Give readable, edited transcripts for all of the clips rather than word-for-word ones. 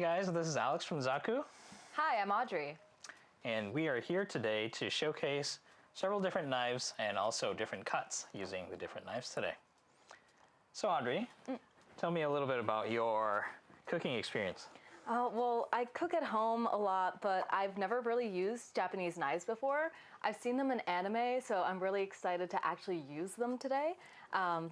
guys, this is Alex from Zaku. Hi, I'm Audrey. And we are here today to showcase several different knives and also different cuts using the different knives today. So Audrey, tell me a little bit about your cooking experience. Well, I cook at home a lot, but I've never really used Japanese knives before. I've seen them in anime, so I'm really excited to actually use them today.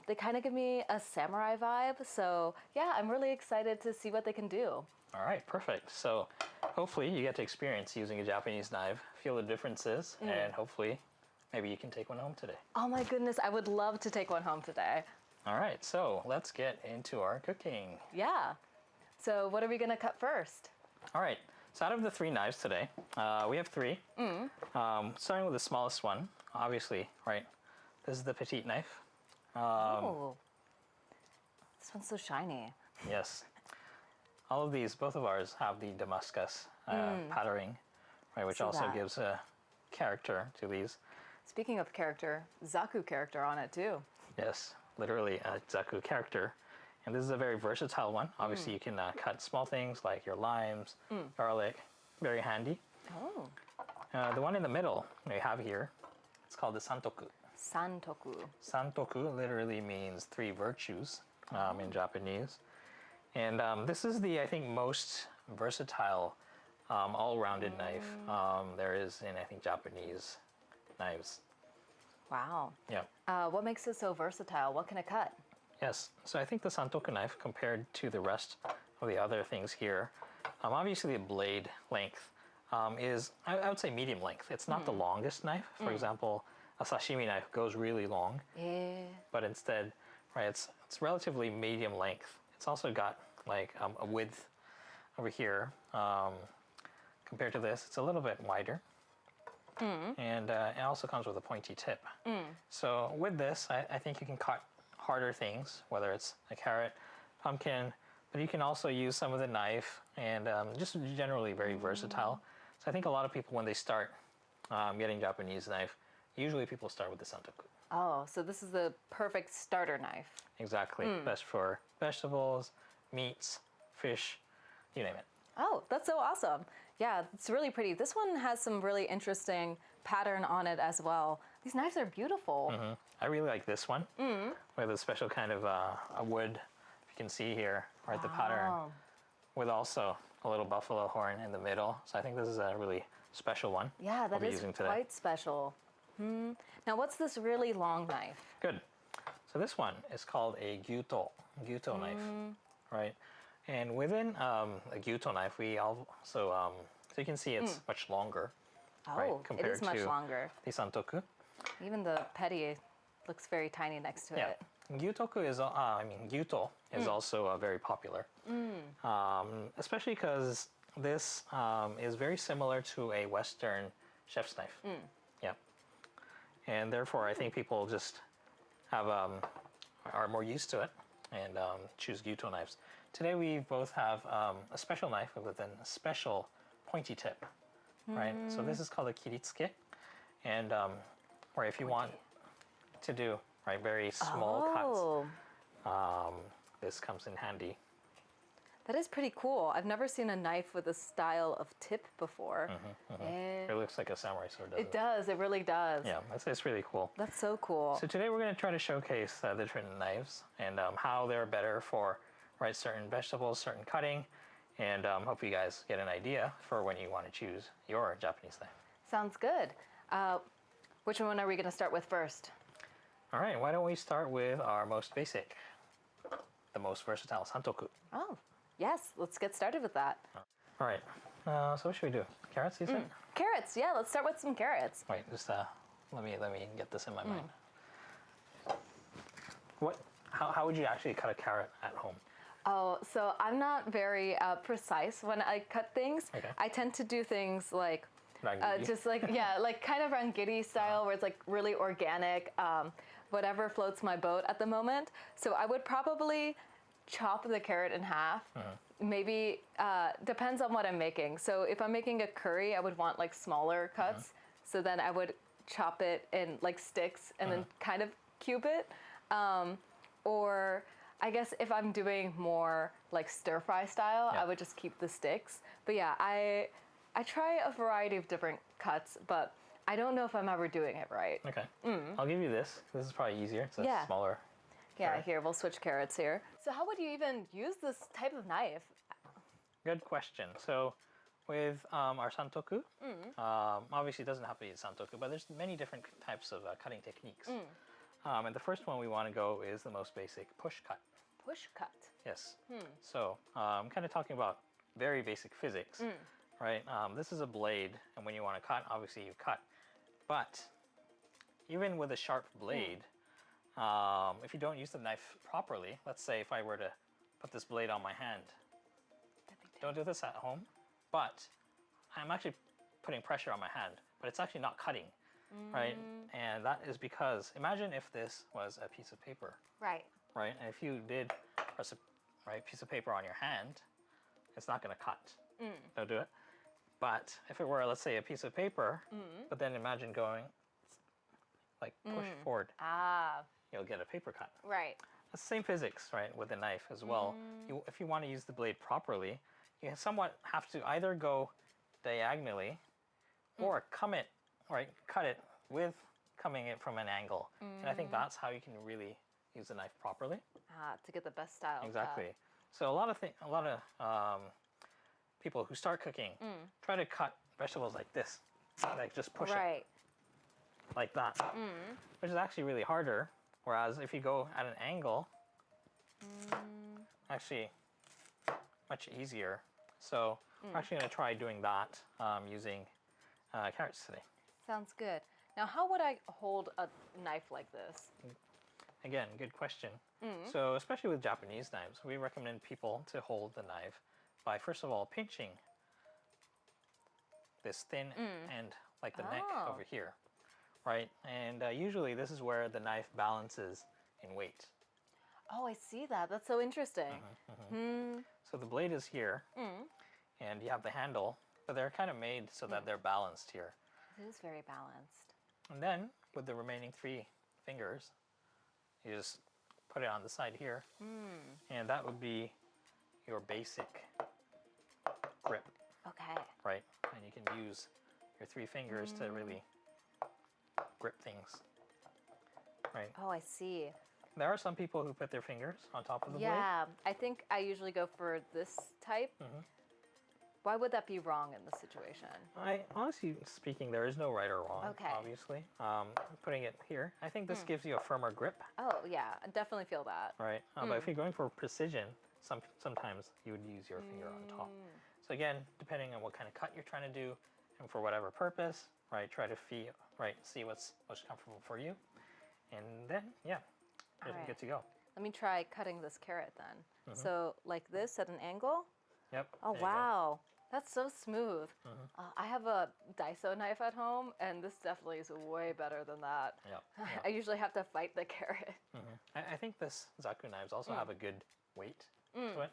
They kind of give me a samurai vibe, so yeah, I'm really excited to see what they can do. All right, perfect. So hopefully you get to experience using a Japanese knife, feel the differences, and hopefully maybe you can take one home today. Oh my goodness, I would love to take one home today. All right, so let's get into our cooking. Yeah. So what are we gonna cut first? All right, so out of the three knives today, we have three. Starting with the smallest one, obviously, right? This is the petite knife. Oh, this one's so shiny. Yes. All of these, both of ours, have the Damascus patterning, right, which See also that. gives a character to these. Speaking of character, Zaku character on it too. Yes, literally a Zaku character. And this is a very versatile one. Obviously, you can cut small things like your limes, garlic. Very handy. Oh. The one in the middle we have here, it's called the santoku. Santoku. Santoku literally means three virtues in Japanese. And this is the, I think, most versatile all-rounded knife there is in, I think, Japanese knives. Wow. Yeah. What makes it so versatile? What can it cut? Yes. So I think the santoku knife, compared to the rest of the other things here, obviously the blade length is, I would say, medium length. It's not the longest knife. For example, a sashimi knife goes really long. Yeah. But instead, right, it's relatively medium length. It's also got like a width over here. Compared to this, it's a little bit wider. And it also comes with a pointy tip. So with this, I think you can cut harder things, whether it's a carrot, pumpkin, but you can also use some of the knife, and just generally very versatile. So I think a lot of people, when they start getting Japanese knife, usually people start with the santoku. Oh, so this is the perfect starter knife. Exactly. Best for vegetables, meats, fish, you name it. Oh, that's so awesome. Yeah, it's really pretty. This one has some really interesting pattern on it as well. These knives are beautiful. I really like this one with a special kind of a wood, if you can see here, right, the pattern, with also a little buffalo horn in the middle. So I think this is a really special one. Yeah, that we'll be is using today. quite special. Now, what's this really long knife? Good. So this one is called a gyuto knife, right? And within a gyuto knife, we also, so you can see it's much longer, right, Oh, it compared is much to longer. the santoku. Even the petty looks very tiny next to Yeah. it. Gyutoku is, gyuto is also very popular, especially because this is very similar to a Western chef's knife. Yeah. And therefore, I think people just have are more used to it and choose gyuto knives. Today, we both have a special knife with a special pointy tip, right? So this is called a kiritsuke, and or if you want to do very small cuts, this comes in handy. That is pretty cool. I've never seen a knife with a style of tip before. It looks like a samurai sword, doesn't it? It does. It really does. Yeah, it's really cool. That's so cool. So today we're going to try to showcase the different knives and how they're better for certain vegetables, certain cutting, and hope you guys get an idea for when you want to choose your Japanese knife. Sounds good. Which one are we going to start with first? All right, why don't we start with our most basic, the most versatile santoku. Oh, yes. Let's get started with that. All right, so what should we do? Carrots, you said? Carrots. Yeah, let's start with some carrots. Wait, just let me get this in my mind. How would you actually cut a carrot at home? Oh, so I'm not very precise when I cut things. Okay. I tend to do things like Rangiri? just like, yeah, like kind of rangiri style where it's like really organic, whatever floats my boat at the moment. So I would probably chop the carrot in half. Maybe, depends on what I'm making. So if I'm making a curry, I would want like smaller cuts. So then I would chop it in like sticks and then kind of cube it. Or I guess if I'm doing more like stir fry style, Yeah. I would just keep the sticks. But yeah, I try a variety of different cuts, but I don't know if I'm ever doing it right. Okay. I'll give you this. This is probably easier. It's a Yeah. smaller. Yeah, carrot. here, we'll switch carrots here. So how would you even use this type of knife? Good question. So, with our santoku, obviously it doesn't have to be a santoku, but there's many different types of cutting techniques. And the first one we want to go is the most basic push cut. Push cut. Yes. So, I'm kind of talking about very basic physics, right? This is a blade, and when you want to cut, obviously you cut. But even with a sharp blade, if you don't use the knife properly, let's say if I were to put this blade on my hand, don't do this at home, but I'm actually putting pressure on my hand, but it's actually not cutting, right? And that is because, imagine if this was a piece of paper, Right. right? And if you did press a piece of paper on your hand, it's not going to cut. Don't do it. But if it were, let's say, a piece of paper, but then imagine going, like, push forward, Ah, you'll get a paper cut. right. It's the same physics, right, with the knife as well. If you want to use the blade properly, you somewhat have to either go diagonally or cut it with coming it from an angle. And I think that's how you can really use the knife properly. Ah, to get the best style. Exactly. So a lot of people who start cooking try to cut vegetables like this, like just push it Right. like that, which is actually really harder. Whereas if you go at an angle, actually much easier. So we're actually going to try doing that using carrots today. Sounds good. Now, how would I hold a knife like this? Again, good question. So especially with Japanese knives, we recommend people to hold the knife by first of all pinching this thin end, like the neck Oh. over here, right? And usually this is where the knife balances in weight. Oh, I see that. That's so interesting. So the blade is here, and you have the handle, but they're kind of made so that they're balanced here. It is very balanced. And then with the remaining 3 fingers, you just put it on the side here, and that would be your basic grip, Okay. right? And you can use your 3 fingers to really grip things, right? Oh, I see. There are some people who put their fingers on top of the blade. Yeah, I think I usually go for this type. Why would that be wrong in this situation? Honestly speaking, there is no right or wrong, Okay. obviously. Putting it here, I think this gives you a firmer grip, Oh, yeah, I definitely feel that. right? But if you're going for precision, sometimes you would use your finger on top. So again, depending on what kind of cut you're trying to do, and for whatever purpose, right? Try to see what's most comfortable for you, and then you're Alright. good to go. Let me try cutting this carrot then. So, like this at an angle? Yep. Oh, there you go. wow. That's so smooth. I have a Daiso knife at home, and this definitely is way better than that. Yep. I usually have to fight the carrot. I think this Zaku knives also have a good weight to it.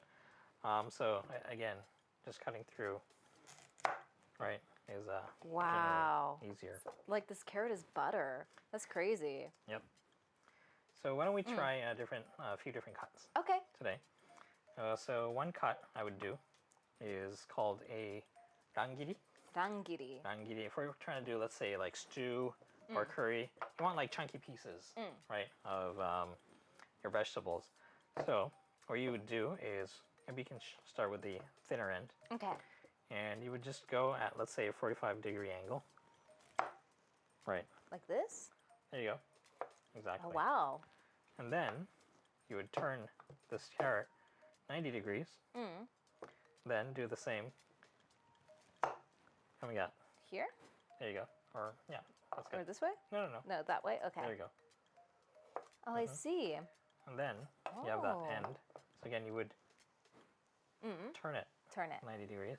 So again, just cutting through, right, is Wow. generally easier. Like this carrot is butter. That's crazy. Yep. So why don't we try a few different cuts Okay. today? So one cut I would do is called a rangiri. Rangiri. Rangiri. If we're trying to do, let's say, like stew or curry, you want like chunky pieces, right, of your vegetables. So what you would do is maybe you can start with the thinner end, Okay. and you would just go at, let's say, a 45-degree angle. Right. Like this? There you go. Exactly. Oh, wow. And then you would turn this carrot 90 degrees. Then do the same. Coming out. Here? There you go. Or, yeah, that's Or good. this way? No. No, that way? Okay. There you go. Oh, I see. And then you have that Oh. end. So again, you would turn it Turn it. 90 degrees.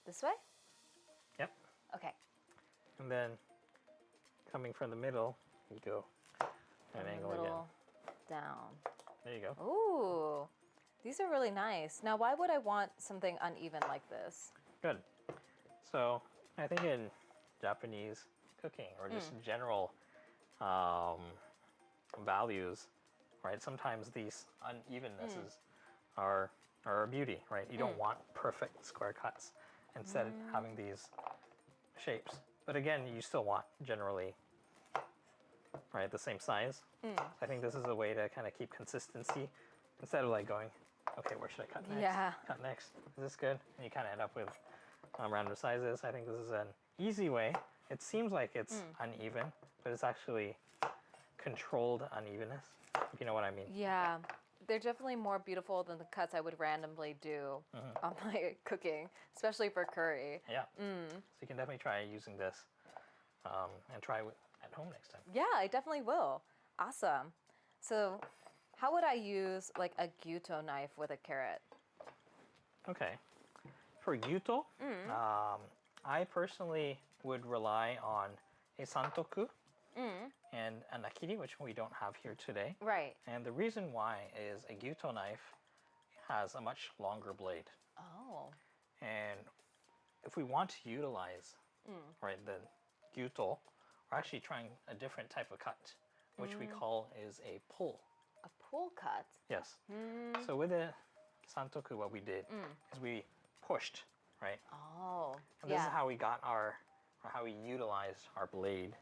This way? Yep. Okay. And then coming from the middle, you go at an From the angle again. middle down. There you go. Ooh. These are really nice. Now, why would I want something uneven like this? Good. So I think in Japanese cooking or just general values, right? Sometimes these unevennesses are a beauty, right? You don't want perfect square cuts. Instead of having these shapes. But again, you still want generally, right, the same size. I think this is a way to kind of keep consistency instead of like going, okay, where should I cut next? Yeah. Cut next. Is this good? And you kind of end up with random sizes. I think this is an easy way. It seems like it's uneven, but it's actually controlled unevenness, if you know what I mean. Yeah. They're definitely more beautiful than the cuts I would randomly do on my cooking, especially for curry. Yeah. So you can definitely try using this and try it at home next time. Yeah, I definitely will. Awesome. So, how would I use like a gyuto knife with a carrot? Okay. For gyuto, I personally would rely on a santoku and a nakiri, which we don't have here today. Right. And the reason why is a gyuto knife has a much longer blade. Oh. And if we want to utilize right the gyuto, we're actually trying a different type of cut, which we call is a pull. A pull cut? Yes. So with the santoku, what we did is we pushed, right? Oh. And this is how we got or how we utilized our blade.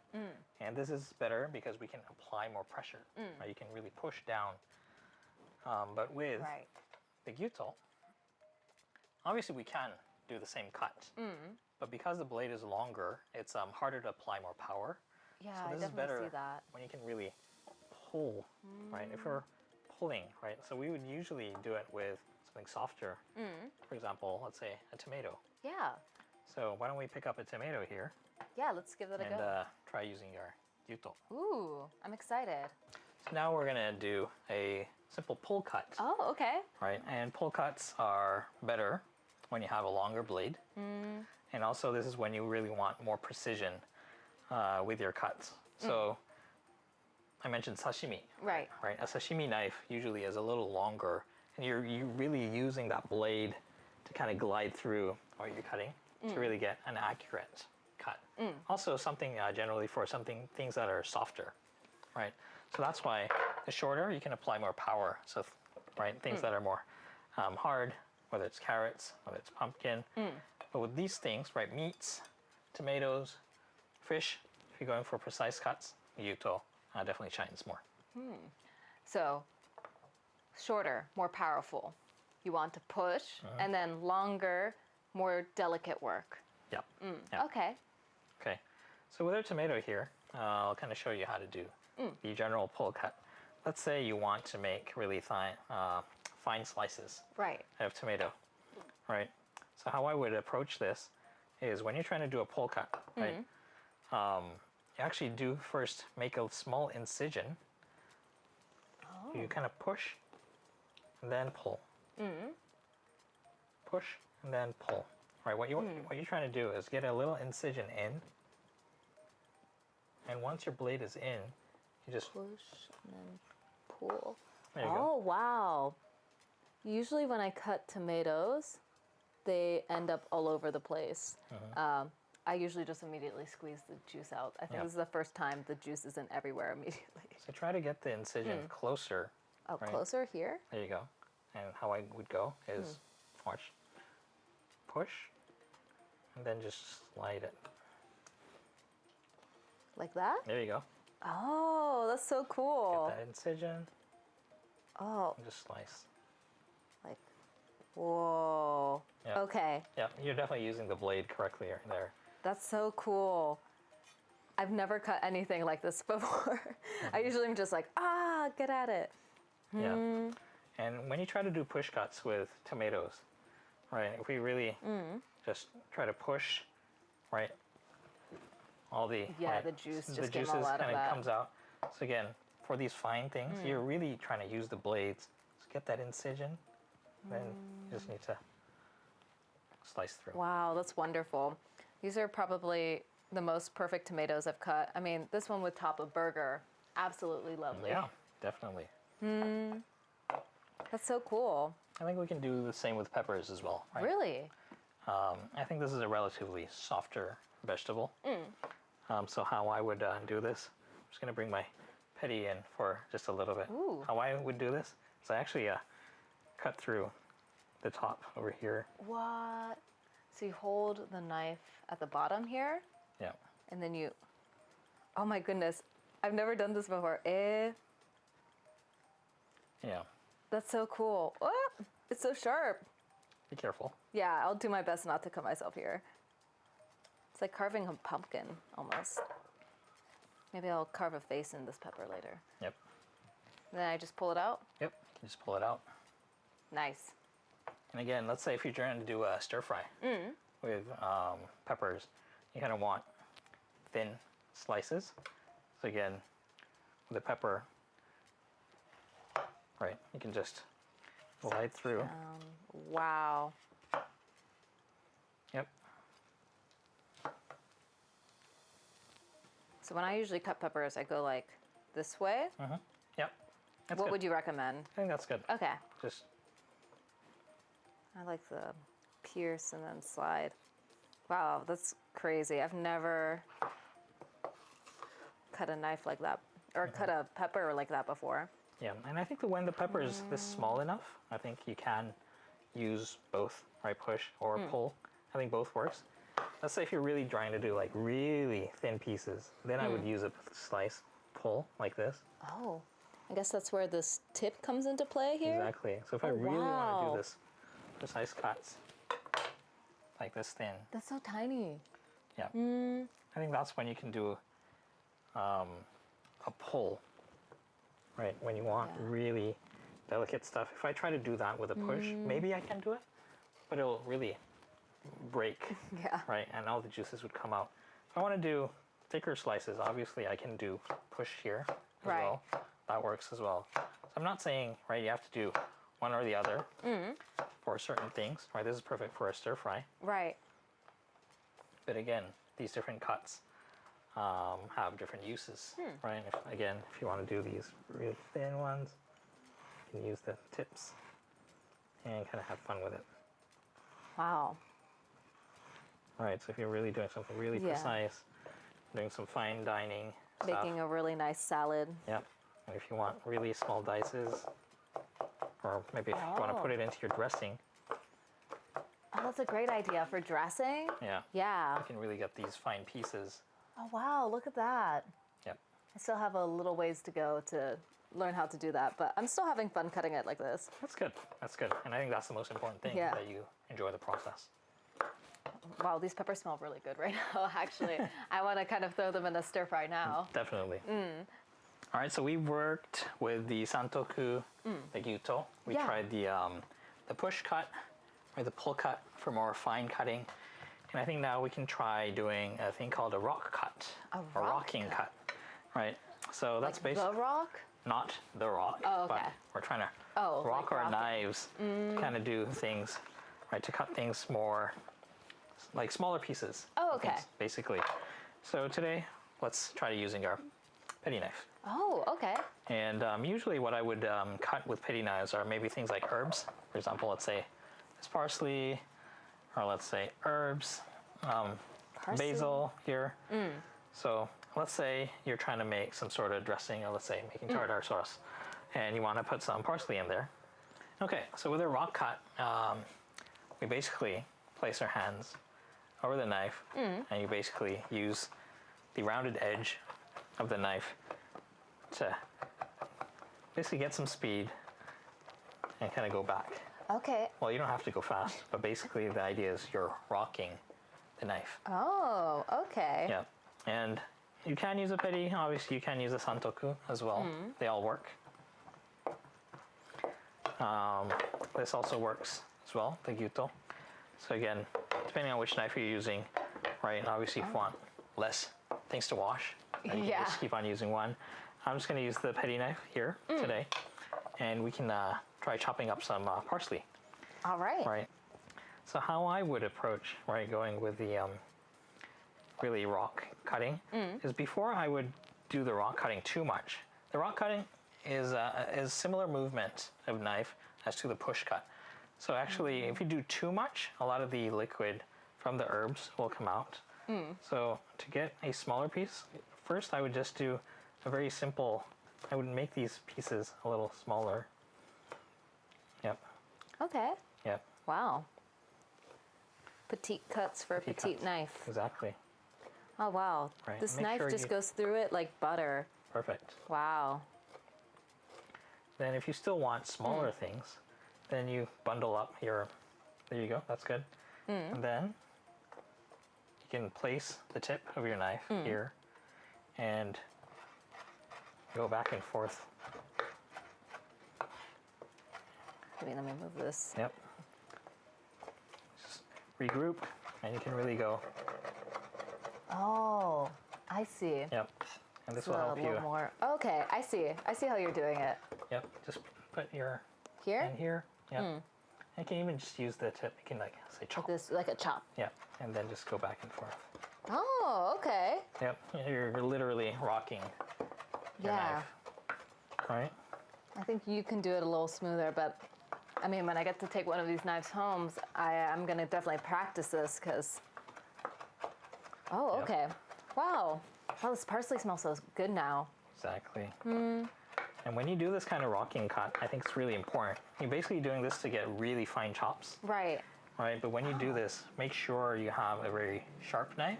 And this is better because we can apply more pressure. Right? You can really push down. But with Right. the gyuto, obviously we can do the same cut. But because the blade is longer, it's harder to apply more power. Yeah, So I this is definitely better see that. when you can really pull, right? If we're pulling, right? So we would usually do it with something softer. For example, let's say a tomato. Yeah. So why don't we pick up a tomato here Yeah, let's give it a and go. try using our gyuto. Ooh, I'm excited. So now we're gonna do a simple pull cut, Oh, okay. right? And pull cuts are better when you have a longer blade. And also this is when you really want more precision with your cuts. So I mentioned sashimi. Right. Right. A sashimi knife usually is a little longer, and you're really using that blade to kind of glide through what you're cutting to really get an accurate cut. Also, something generally for things that are softer, right? So that's why the shorter you can apply more power. So, right, things that are more hard, whether it's carrots, whether it's pumpkin. But with these things, right, meats, tomatoes, fish, if you're going for precise cuts, gyuto definitely shines more. So, shorter, more powerful. You want to push, and then longer, more delicate work. Yep. Yep. Okay. Okay. So with our tomato here, I'll kind of show you how to do the general pull cut. Let's say you want to make really fine slices Right. of tomato, right? So how I would approach this is when you're trying to do a pull cut, right? You actually do first make a small incision. Oh. You kind of push and then pull. Push and then pull. Right. What you're trying to do is get a little incision in, and once your blade is in, you just Push and then pull. there you go. Oh, wow. Usually when I cut tomatoes, they end up all over the place. I usually just immediately squeeze the juice out. I think Yeah. this is the first time the juice isn't everywhere immediately. So try to get the incision closer. Oh, Right. closer here? There you go. And how I would go is watch, push, and then just slide it. Like that? There you go. Oh, that's so cool. Get that incision Oh, and just slice. like, whoa. Yeah. Okay, Yeah, you're definitely using the blade correctly there. that's so cool. I've never cut anything like this before. I usually am just like, get at it. Yeah. And when you try to do push cuts with tomatoes, right, if we really just try to push, right, all the Yeah, right, the juice the just came juices all out of kind of that. comes out. So again, for these fine things, you're really trying to use the blades to get that incision. Then you just need to slice through. Wow, that's wonderful. These are probably the most perfect tomatoes I've cut. I mean, this one would top a burger. Absolutely lovely. Yeah, definitely. That's so cool. I think we can do the same with peppers as well, right? Really? I think this is a relatively softer vegetable. So how I would do this, I'm just going to bring my petty in for just a little bit. Ooh. How I would do this is I actually cut through the top over here. What? So you hold the knife at the bottom here, Yeah. and then you. Oh my goodness, I've never done this before. Yeah. That's so cool. Oh, it's so sharp. Be careful. Yeah, I'll do my best not to cut myself here. It's like carving a pumpkin almost. Maybe I'll carve a face in this pepper later. Yep. Then I just pull it out. Yep. You just pull it out. Nice. And again, let's say if you're trying to do a stir fry with peppers, you kind of want thin slices. So again, with the pepper, right, you can just slide through. Wow. Yep. So when I usually cut peppers, I go like this way. Yep. That's What good. would you recommend? I think that's good. Okay. Just I like the pierce and then slide. Wow, that's crazy. I've never cut a knife like that or cut a pepper like that before. yeah, and I think that when the pepper is this small enough, I think you can use both, right? Push or pull. I think both works. Let's say if you're really trying to do like really thin pieces, then I would use a slice, pull like this. Oh, I guess that's where this tip comes into play here. Exactly. So if I Oh, really want to wow. do this precise cuts, like this thin, That's so tiny. yeah. I think that's when you can do a pull, right? When you want really delicate stuff. If I try to do that with a push, maybe I can do it, but it'll really break, Yeah. right? And all the juices would come out. If I want to do thicker slices, obviously I can do push here as Right. well. That works as well. So I'm not saying, right, you have to do one or the other for certain things, right? This is perfect for a stir fry. Right. But again, these different cuts have different uses, right? If you want to do these really thin ones, you can use the tips and kind of have fun with it. Wow. All right, so if you're really doing something really Yeah. precise, doing some fine dining stuff, Making a really nice salad. yep. And if you want really small dices, or maybe if you want to put it into your dressing, Oh, that's a great idea for dressing. yeah, Yeah. you can really get these fine pieces. Oh, wow. Look at that. Yep. I still have a little ways to go to learn how to do that, but I'm still having fun cutting it like this. That's good. That's good. And I think that's the most important thing, Yeah. that you enjoy the process. Wow, these peppers smell really good right now, actually. I want to kind of throw them in a stir fry now. Definitely. All right, so we worked with the santoku, the gyuto. We Yeah. tried the push cut or the pull cut for more fine cutting. And I think now we can try doing a thing called a rock cut. A or rock rocking cut. Right. So that's The basically rock? not the rock, Oh, but okay. we're trying to Oh, rock like our rocking. knives to kind of do things, right, to cut things more like smaller pieces. Oh, of things, okay. basically. So today, let's try using our petty knife. Oh, okay. And usually what I would cut with petty knives are maybe things like herbs. For example, let's say this parsley, or let's say herbs, Parsley? basil here. So let's say you're trying to make some sort of dressing, or let's say making tartar sauce, and you want to put some parsley in there. Okay, so with a rock cut, we basically place our hands over the knife, and you basically use the rounded edge of the knife to basically get some speed and kind of go back. Okay. Well, you don't have to go fast, but basically the idea is you're rocking the knife. Oh, okay. Yeah, and you can use a petty. Obviously, you can use a santoku as well. They all work. This also works as well, the gyuto. So again, depending on which knife you're using, right? Obviously, if you want less things to wash, then you can just keep on using one. I'm just going to use the petty knife here today, and we can try chopping up some parsley. All right. Right. So how I would approach, right, going with the really rock cutting is before I would do the rock cutting too much. The rock cutting is similar movement of knife as to the push cut. So actually, if you do too much, a lot of the liquid from the herbs will come out. So to get a smaller piece, first I would just do a very simple I would make these pieces a little smaller. Yep. Okay. Yep. Wow. Petite cuts for a petite cuts. knife. Exactly. Oh, wow. Right, This make knife sure just you- goes through it like butter. Perfect. Wow. Then if you still want smaller things, then you bundle up your, there you go, that's good. And then you can place the tip of your knife here and go back and forth. Let me move this. Yep. Just regroup and you can really go. Oh, I see. Yep. And this So will a help little you. more. Okay, I see. I see how you're doing it. Yep. Just put your Here? in here. Yep. And you can even just use the tip. You can like say chop. This, like a chop. Yep. And then just go back and forth. Oh, okay. Yep. You're literally rocking your Yeah. knife. Right? I think you can do it a little smoother, but I mean, when I get to take one of these knives home, I'm going to definitely practice this because. Oh, Yep. okay. Wow. Oh, this parsley smells so good now. Exactly. And when you do this kind of rocking cut, I think it's really important. You're basically doing this to get really fine chops, Right. right? But when you do this, make sure you have a very sharp knife.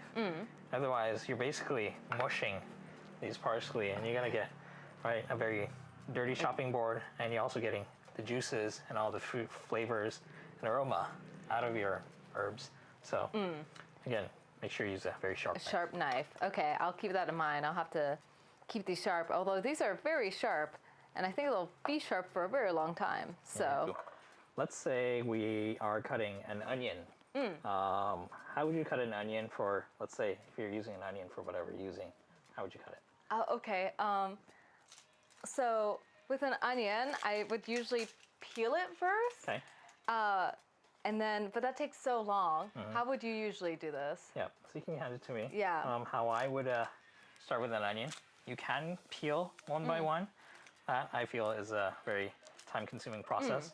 Otherwise, you're basically mushing these parsley, and you're gonna get, right, a very dirty chopping board, and you're also getting the juices and all the fruit flavors and aroma out of your herbs. So, again, make sure you use a very sharp knife. Sharp knife. Okay, I'll keep that in mind. I'll have to keep these sharp, although these are very sharp, and I think they'll be sharp for a very long time. So, Let's say we are cutting an onion. How would you cut an onion for, let's say, if you're using an onion for whatever you're using, how would you cut it? okay. So with an onion, I would usually peel it first. Okay. And then, but that takes so long. How would you usually do this? Yeah, so you can hand it to me. Yeah. How I would start with an onion. You can peel one by one. That I feel is a very time-consuming process.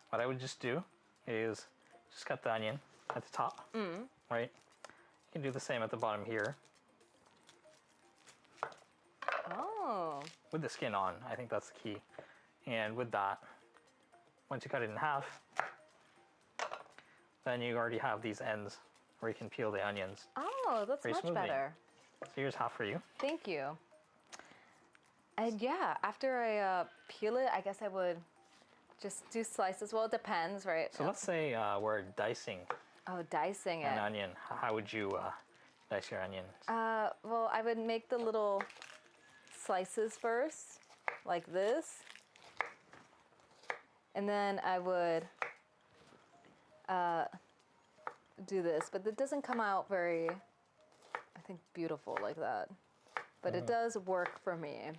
What I would just do is just cut the onion at the top, right? You can do the same at the bottom here Oh. with the skin on. I think that's the key. And with that, once you cut it in half, then you already have these ends where you can peel the onions. Oh, that's Very much smoothly. better. So here's half for you. Thank you. And yeah, after I peel it, I guess I would just do slices. Well, it depends, right? So let's say we're dicing Oh, dicing an it. onion. How would you dice your onions? Well, I would make the little slices first, like this. And then I would do this, but it doesn't come out very, I think, beautiful like that. But it does work for me.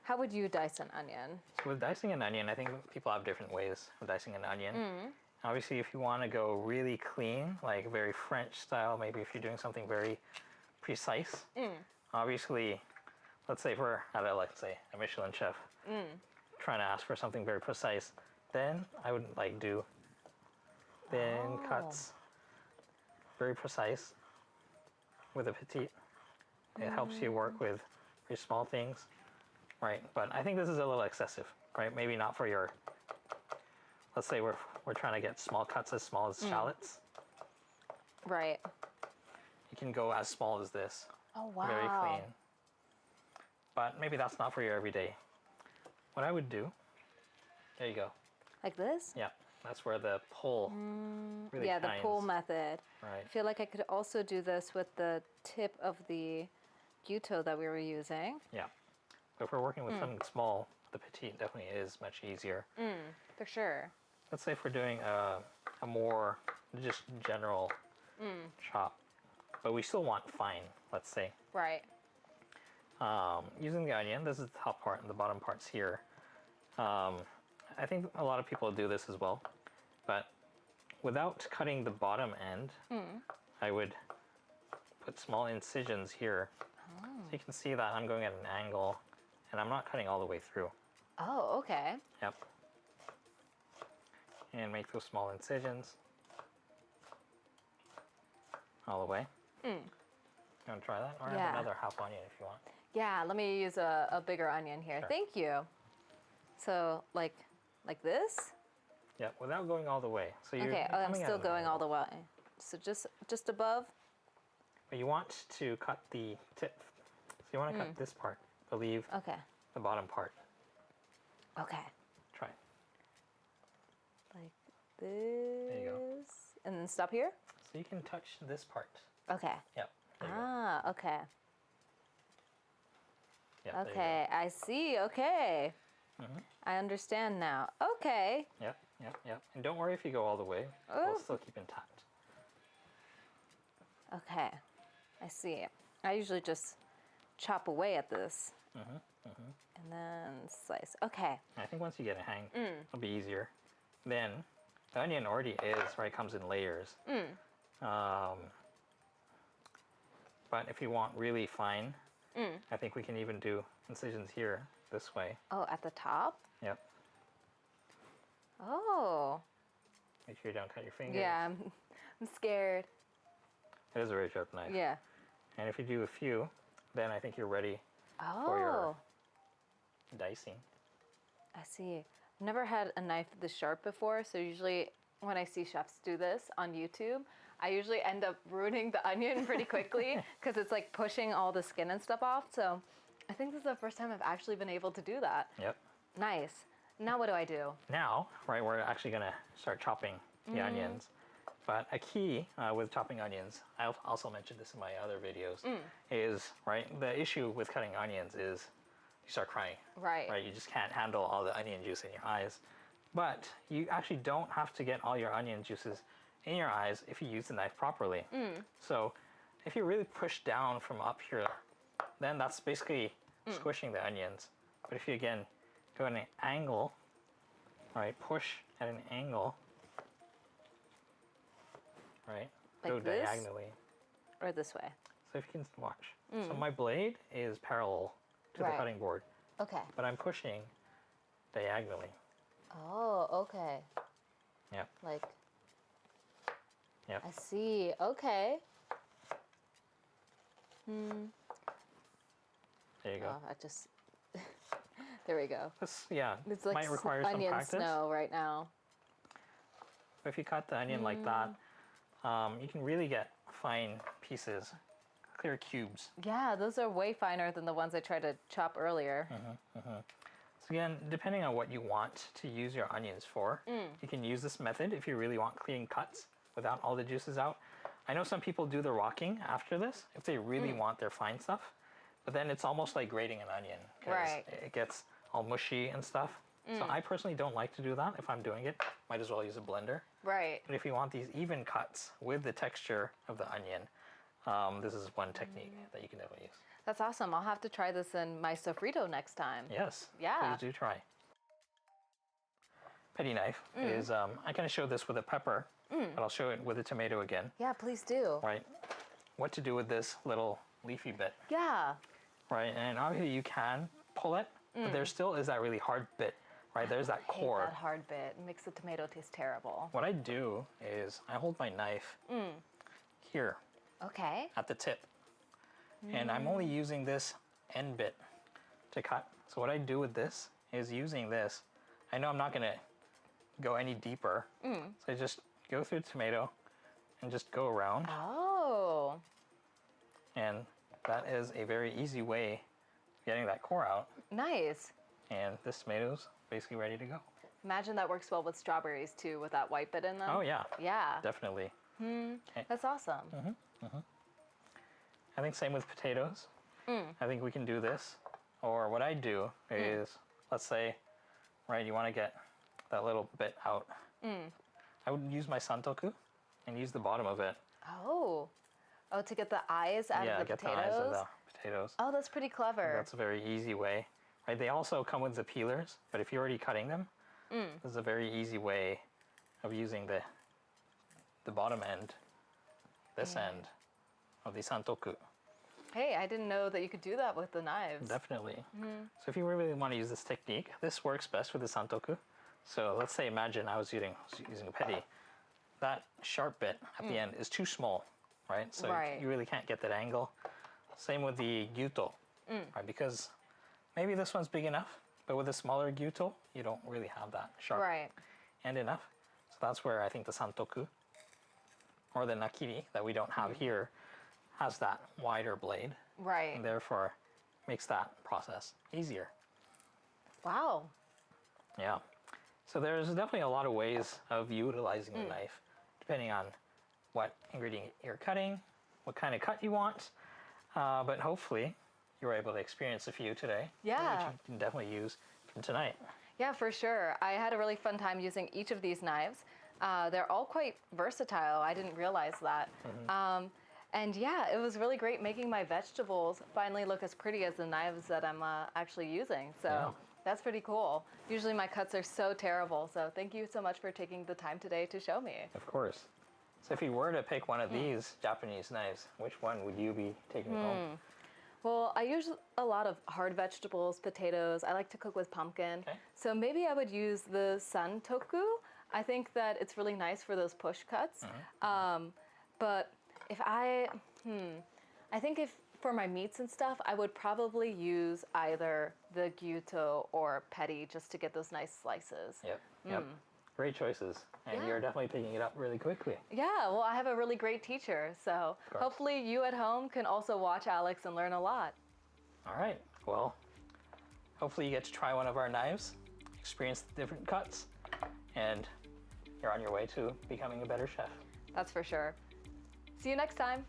How would you dice an onion? So with dicing an onion, I think people have different ways of dicing an onion. Obviously, if you want to go really clean, like very French style, maybe if you're doing something very precise, obviously, let's say if we're at let's say a Michelin chef, trying to ask for something very precise, then I would like do thin cuts, very precise, with a petite. It helps you work with very small things, right? But I think this is a little excessive, right? Maybe not for your, let's say we're trying to get small cuts as small as shallots. Right. You can go as small as this, Oh, wow. very clean. But maybe that's not for your everyday. What I would do, there you go. Like this? Yeah, that's where the pull really Yeah, the shines. pull method. Right. I feel like I could also do this with the tip of the gyuto that we were using. Yeah. But if we're working with something small, the petite definitely is much easier. For sure. Let's say if we're doing a more just general chop, but we still want fine, let's say. Right. Using the onion, this is the top part and the bottom part's here. I think a lot of people do this as well, but without cutting the bottom end, I would put small incisions here. So you can see that I'm going at an angle and I'm not cutting all the way through. Oh, okay. Yep. And make those small incisions all the way. You want to try that? Or Yeah. have another half onion if you want. Yeah, let me use a bigger onion here. Sure. Thank you. So like this? Yeah, without going all the way. So you're, Okay, you're I'm coming at still an going all angle. the way. So just above? But you want to cut the tip. So you want to cut this part, but leave Okay. the bottom part. Okay. Try. Like this. you go. And then stop here? So you can touch this part. Okay. Yep. There you go. Ah, okay. Yep, there you Okay, I see. Okay. I understand now. Okay. go. Yep. And don't worry if you go all the way. Oh. We'll still keep intact. Okay. I see. I usually just chop away at this. And then slice. Okay. I think once you get a hang, it'll be easier. Then the onion already comes in layers. But if you want really fine, I think we can even do incisions here this way. Oh, at the top? Yep. Oh. Make sure you don't cut your fingers. Yeah, I'm scared. It is a very sharp knife. Yeah. And if you do a few, then I think you're ready for your Oh. dicing. I see. I've never had a knife this sharp before, so usually when I see chefs do this on YouTube, I usually end up ruining the onion pretty quickly because it's like pushing all the skin and stuff off. So I think this is the first time I've actually been able to do that. Yep. Nice. Now what do I do? Now, we're actually going to start chopping the onions. But a key with chopping onions, I also mentioned this in my other videos, is, the issue with cutting onions is you start crying. Right. You just can't handle all the onion juice in your eyes. But you actually don't have to get all your onion juices in your eyes if you use the knife properly. So if you really push down from up here, then that's basically squishing the onions. But if you, again, go at an angle, push at an angle, go Like this? diagonally. Or this way? So if you can watch. So my blade is parallel to the Right. cutting board, Okay. but I'm pushing diagonally. Oh, okay. Yep. Like, Yep. I see. Okay. There you go. Oh, I just. There we go. This, It's like might require some onion practice. snow right now. But if you cut the onion like that, you can really get fine pieces, clear cubes. Yeah, those are way finer than the ones I tried to chop earlier. So again, depending on what you want to use your onions for, you can use this method if you really want clean cuts without all the juices out. I know some people do the rocking after this if they really want their fine stuff, but then it's almost like grating an onion because Right. it gets all mushy and stuff. So I personally don't like to do that if I'm doing it. Might as well use a blender. Right. But if you want these even cuts with the texture of the onion, this is one technique that you can definitely use. That's awesome. I'll have to try this in my sofrito next time. Yes. Yeah. Please do try. Petty knife is, I kind of showed this with a pepper, but I'll show it with a tomato again. Yeah, please do. What to do with this little leafy bit, Yeah. And obviously you can pull it, but there still is that really hard bit, There's that I hate core. that hard bit. It makes the tomato taste terrible. What I do is I hold my knife here Okay. at the tip, and I'm only using this end bit to cut. So what I do with this is using this. I know I'm not going to go any deeper, so I just go through the tomato and just go around, Oh. and that is a very easy way of getting that core out, Nice. and this tomato's basically ready to go. Imagine that works well with strawberries too, with that white bit in them. Oh yeah, Yeah. definitely. That's awesome. I think same with potatoes. I think we can do this. Or what I do is, let's say, you want to get that little bit out. I would use my santoku and use the bottom of it. Oh. Oh, to get the eyes out of the get potatoes? the eyes of the potatoes. Oh, that's pretty clever. That's a very easy way. They also come with the peelers, but if you're already cutting them, this is a very easy way of using the bottom end, this end of the santoku. Hey, I didn't know that you could do that with the knives. Definitely. So if you really want to use this technique, this works best with the santoku. So let's say, imagine I was using a petty. That sharp bit at the end is too small, So Right. you really can't get that angle. Same with the gyuto, right? Because maybe this one's big enough, but with a smaller gyuto, you don't really have that sharp Right. end enough. So that's where I think the santoku or the nakiri that we don't have here has that wider blade, Right. and therefore makes that process easier. Wow. Yeah. So there's definitely a lot of ways of utilizing the knife, depending on what ingredient you're cutting, what kind of cut you want. But hopefully you were able to experience a few today. Yeah. Which you can definitely use from tonight. Yeah, for sure. I had a really fun time using each of these knives. They're all quite versatile. I didn't realize that. And yeah, it was really great making my vegetables finally look as pretty as the knives that I'm actually using. So Yeah. that's pretty cool. Usually my cuts are so terrible. So thank you so much for taking the time today to show me. Of course. So if you were to pick one of these Japanese knives, which one would you be taking home? Well, I use a lot of hard vegetables, potatoes. I like to cook with pumpkin. Okay. So maybe I would use the santoku. I think that it's really nice for those push cuts. But if I think if for my meats and stuff, I would probably use either the gyuto or petty just to get those nice slices. Yep. Great choices. And Yeah. you're definitely picking it up really quickly. Yeah, well, I have a really great teacher. So course. hopefully you at home can also watch Alex and learn a lot. All right. Well, hopefully you get to try one of our knives, experience the different cuts, and you're on your way to becoming a better chef. That's for sure. See you next time.